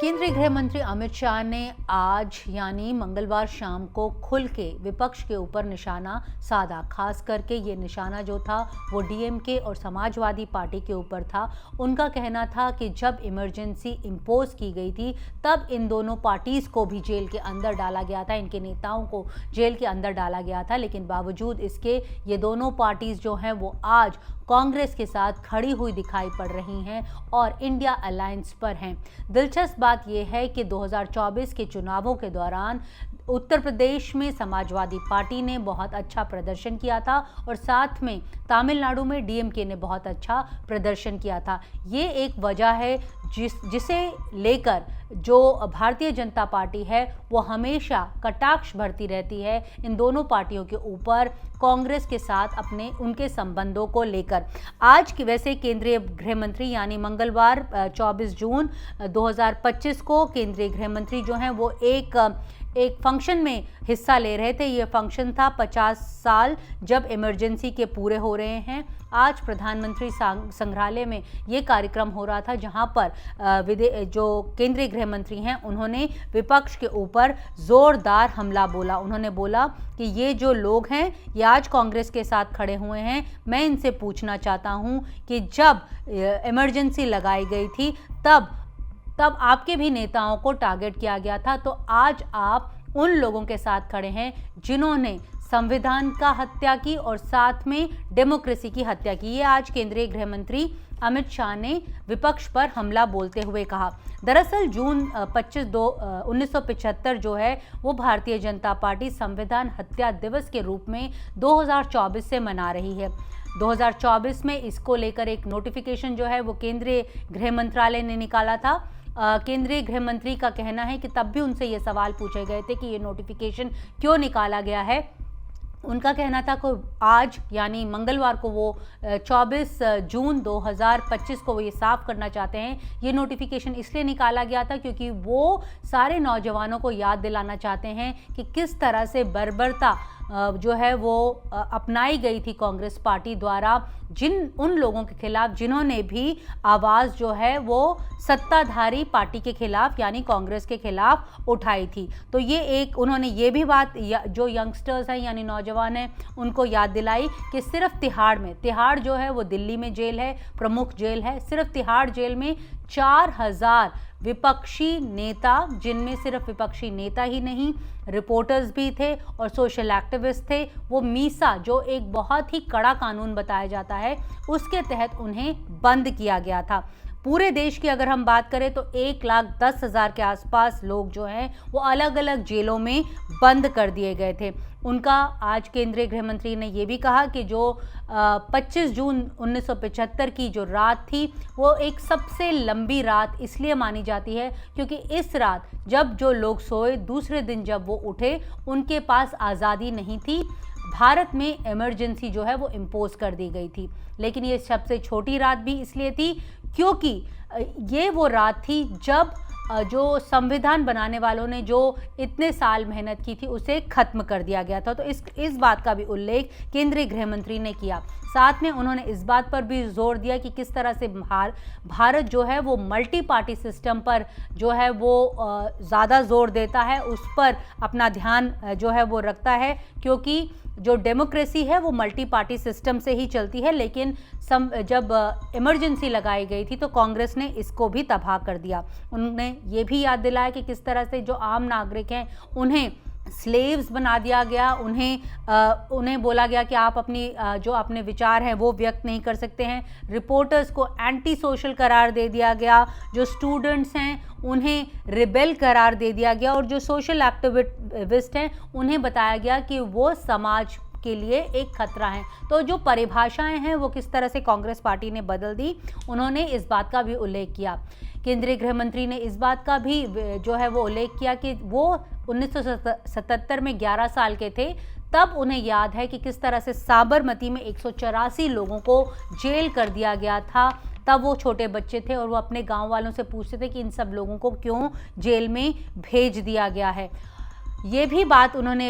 केंद्रीय गृह मंत्री अमित शाह ने आज यानी मंगलवार शाम को खुल के विपक्ष के ऊपर निशाना साधा। खास करके ये निशाना जो था वो डीएमके और समाजवादी पार्टी के ऊपर था। उनका कहना था कि जब इमरजेंसी इम्पोज की गई थी तब इन दोनों पार्टीज को भी जेल के अंदर डाला गया था, इनके नेताओं को जेल के अंदर डाला गया था। लेकिन बावजूद इसके ये दोनों पार्टीज जो हैं वो आज कांग्रेस के साथ खड़ी हुई दिखाई पड़ रही हैं और इंडिया अलायंस पर हैं। दिलचस्प बात यह है कि 2024 के चुनावों के दौरान उत्तर प्रदेश में समाजवादी पार्टी ने बहुत अच्छा प्रदर्शन किया था और साथ में तमिलनाडु में डीएमके ने बहुत अच्छा प्रदर्शन किया था। ये एक वजह है जिसे लेकर जो भारतीय जनता पार्टी है वो हमेशा कटाक्ष भरती रहती है इन दोनों पार्टियों के ऊपर कांग्रेस के साथ उनके संबंधों को लेकर। आज की वैसे केंद्रीय गृह मंत्री यानी मंगलवार 24 जून 2025 को केंद्रीय गृह मंत्री जो हैं वो एक फंक्शन में हिस्सा ले रहे थे। ये फंक्शन था 50 साल जब इमरजेंसी के पूरे हो रहे हैं। आज प्रधानमंत्री संग्रहालय में ये कार्यक्रम हो रहा था जहां पर जो केंद्रीय गृह मंत्री हैं उन्होंने विपक्ष के ऊपर जोरदार हमला बोला। उन्होंने बोला कि ये जो लोग हैं ये आज कांग्रेस के साथ खड़े हुए हैं। मैं इनसे पूछना चाहता हूं कि जब इमरजेंसी लगाई गई थी तब आपके भी नेताओं को टारगेट किया गया था, तो आज आप उन लोगों के साथ खड़े हैं जिन्होंने संविधान का हत्या की और साथ में डेमोक्रेसी की हत्या की। ये आज केंद्रीय गृह मंत्री अमित शाह ने विपक्ष पर हमला बोलते हुए कहा। दरअसल जून 25 1975 जो है वो भारतीय जनता पार्टी संविधान हत्या दिवस के रूप में 2024 से मना रही है। 2024 में इसको लेकर एक नोटिफिकेशन जो है वो केंद्रीय गृह मंत्रालय ने निकाला था। केंद्रीय गृह मंत्री का कहना है कि तब भी उनसे ये सवाल पूछे गए थे कि ये नोटिफिकेशन क्यों निकाला गया है। उनका कहना था कि आज यानी मंगलवार को वो 24 जून 2025 को वो ये साफ करना चाहते हैं। ये नोटिफिकेशन इसलिए निकाला गया था क्योंकि वो सारे नौजवानों को याद दिलाना चाहते हैं कि किस तरह से बर्बरता जो है वो अपनाई गई थी कांग्रेस पार्टी द्वारा उन लोगों के खिलाफ जिन्होंने भी आवाज़ जो है वो सत्ताधारी पार्टी के खिलाफ यानी कांग्रेस के खिलाफ उठाई थी। तो ये एक उन्होंने ये भी बात जो यंगस्टर्स हैं यानी नौजवान हैं उनको याद दिलाई कि सिर्फ तिहाड़ जो है वो दिल्ली में जेल है, प्रमुख जेल है। सिर्फ तिहाड़ जेल में 4000 विपक्षी नेता, जिनमें सिर्फ विपक्षी नेता ही नहीं रिपोर्टर्स भी थे और सोशल एक्टिविस्ट थे, वो मीसा जो एक बहुत ही कड़ा कानून बताया जाता है उसके तहत उन्हें बंद किया गया था। पूरे देश की अगर हम बात करें तो 1,10,000 के आसपास लोग जो हैं वो अलग अलग जेलों में बंद कर दिए गए थे। उनका आज केंद्रीय गृह मंत्री ने ये भी कहा कि जो 25 जून 1975 की जो रात थी वो एक सबसे लंबी रात इसलिए मानी जाती है क्योंकि इस रात जब जो लोग सोए दूसरे दिन जब वो उठे उनके पास आज़ादी नहीं थी। भारत में इमरजेंसी जो है वो इम्पोज कर दी गई थी। लेकिन ये सबसे छोटी रात भी इसलिए थी क्योंकि ये वो रात थी जब जो संविधान बनाने वालों ने जो इतने साल मेहनत की थी उसे खत्म कर दिया गया था। तो इस बात का भी उल्लेख केंद्रीय गृह मंत्री ने किया। साथ में उन्होंने इस बात पर भी जोर दिया कि किस तरह से भारत जो है वो मल्टी पार्टी सिस्टम पर जो है वो ज़्यादा जोर देता है, उस पर अपना ध्यान जो है वो रखता है क्योंकि जो डेमोक्रेसी है वो मल्टी पार्टी सिस्टम से ही चलती है। लेकिन जब इमरजेंसी लगाई गई थी तो कांग्रेस ने इसको भी तबाह कर दिया। उन्होंने ये भी याद दिलाया कि किस तरह से जो आम नागरिक हैं उन्हें स्लेव्स बना दिया गया, उन्हें बोला गया कि आप जो अपने विचार हैं वो व्यक्त नहीं कर सकते हैं। रिपोर्टर्स को एंटी सोशल करार दे दिया गया, जो स्टूडेंट्स हैं उन्हें रिबेल करार दे दिया गया और जो सोशल एक्टिविस्ट हैं उन्हें बताया गया कि वो समाज के लिए एक खतरा है। तो जो परिभाषाएं हैं वो किस तरह से कांग्रेस पार्टी ने बदल दी, उन्होंने इस बात का भी उल्लेख किया। केंद्रीय गृह मंत्री ने इस बात का भी जो है वो उल्लेख किया कि वो 1977 में 11 साल के थे, तब उन्हें याद है कि किस तरह से साबरमती में 184 लोगों को जेल कर दिया गया था। तब वो छोटे बच्चे थे और वो अपने गांव वालों से पूछते थे कि इन सब लोगों को क्यों जेल में भेज दिया गया है। ये भी बात उन्होंने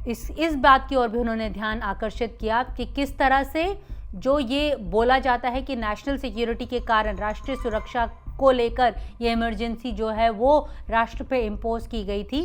इस बात की ओर भी उन्होंने ध्यान आकर्षित किया कि किस तरह से जो ये बोला जाता है कि नेशनल सिक्योरिटी के कारण, राष्ट्रीय सुरक्षा को लेकर ये इमरजेंसी जो है वो राष्ट्र पे इम्पोज की गई थी,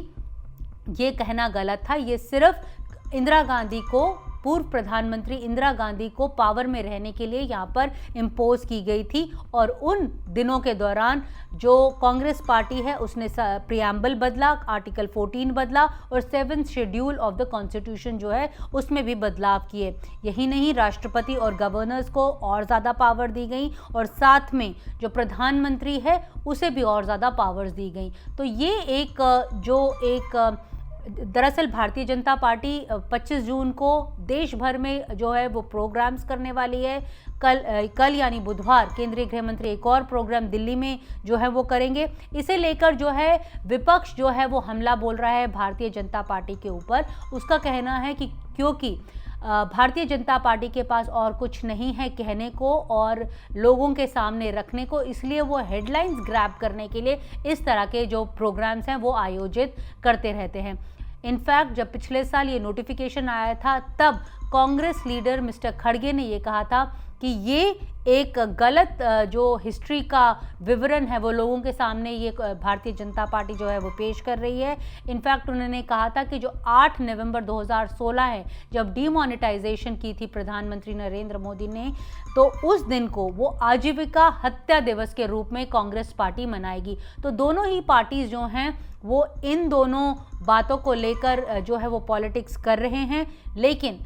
ये कहना गलत था। ये सिर्फ इंदिरा गांधी को, पूर्व प्रधानमंत्री इंदिरा गांधी को पावर में रहने के लिए यहाँ पर इम्पोज की गई थी। और उन दिनों के दौरान जो कांग्रेस पार्टी है उसने प्रियम्बल बदला, आर्टिकल 14 बदला और 7th schedule of the constitution जो है उसमें भी बदलाव किए। यही नहीं, राष्ट्रपति और गवर्नर्स को और ज़्यादा पावर दी गई और साथ में जो प्रधानमंत्री है उसे भी और ज़्यादा पावर्स दी गई। तो ये एक दरअसल भारतीय जनता पार्टी 25 जून को देश भर में जो है वो प्रोग्राम्स करने वाली है। कल यानी बुधवार केंद्रीय गृह मंत्री एक और प्रोग्राम दिल्ली में जो है वो करेंगे। इसे लेकर जो है विपक्ष जो है वो हमला बोल रहा है भारतीय जनता पार्टी के ऊपर। उसका कहना है कि क्योंकि भारतीय जनता पार्टी के पास और कुछ नहीं है कहने को और लोगों के सामने रखने को, इसलिए वो हेडलाइंस ग्रैब करने के लिए इस तरह के जो प्रोग्राम्स हैं वो आयोजित करते रहते हैं। इनफैक्ट जब पिछले साल ये नोटिफिकेशन आया था तब कांग्रेस लीडर मिस्टर खड़गे ने ये कहा था कि ये एक गलत जो हिस्ट्री का विवरण है वो लोगों के सामने ये भारतीय जनता पार्टी जो है वो पेश कर रही है। इनफैक्ट उन्होंने कहा था कि जो 8 नवंबर 2016 है, जब डीमोनेटाइजेशन की थी प्रधानमंत्री नरेंद्र मोदी ने, तो उस दिन को वो आजीविका हत्या दिवस के रूप में कांग्रेस पार्टी मनाएगी। तो दोनों ही पार्टीज जो हैं वो इन दोनों बातों को लेकर जो है वो पॉलिटिक्स कर रहे हैं। लेकिन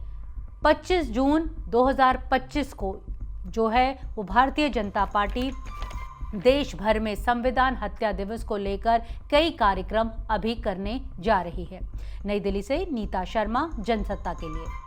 25 जून 2025 को जो है वो भारतीय जनता पार्टी देश भर में संविधान हत्या दिवस को लेकर कई कार्यक्रम अभी करने जा रही है। नई दिल्ली से नीता शर्मा, जनसत्ता के लिए।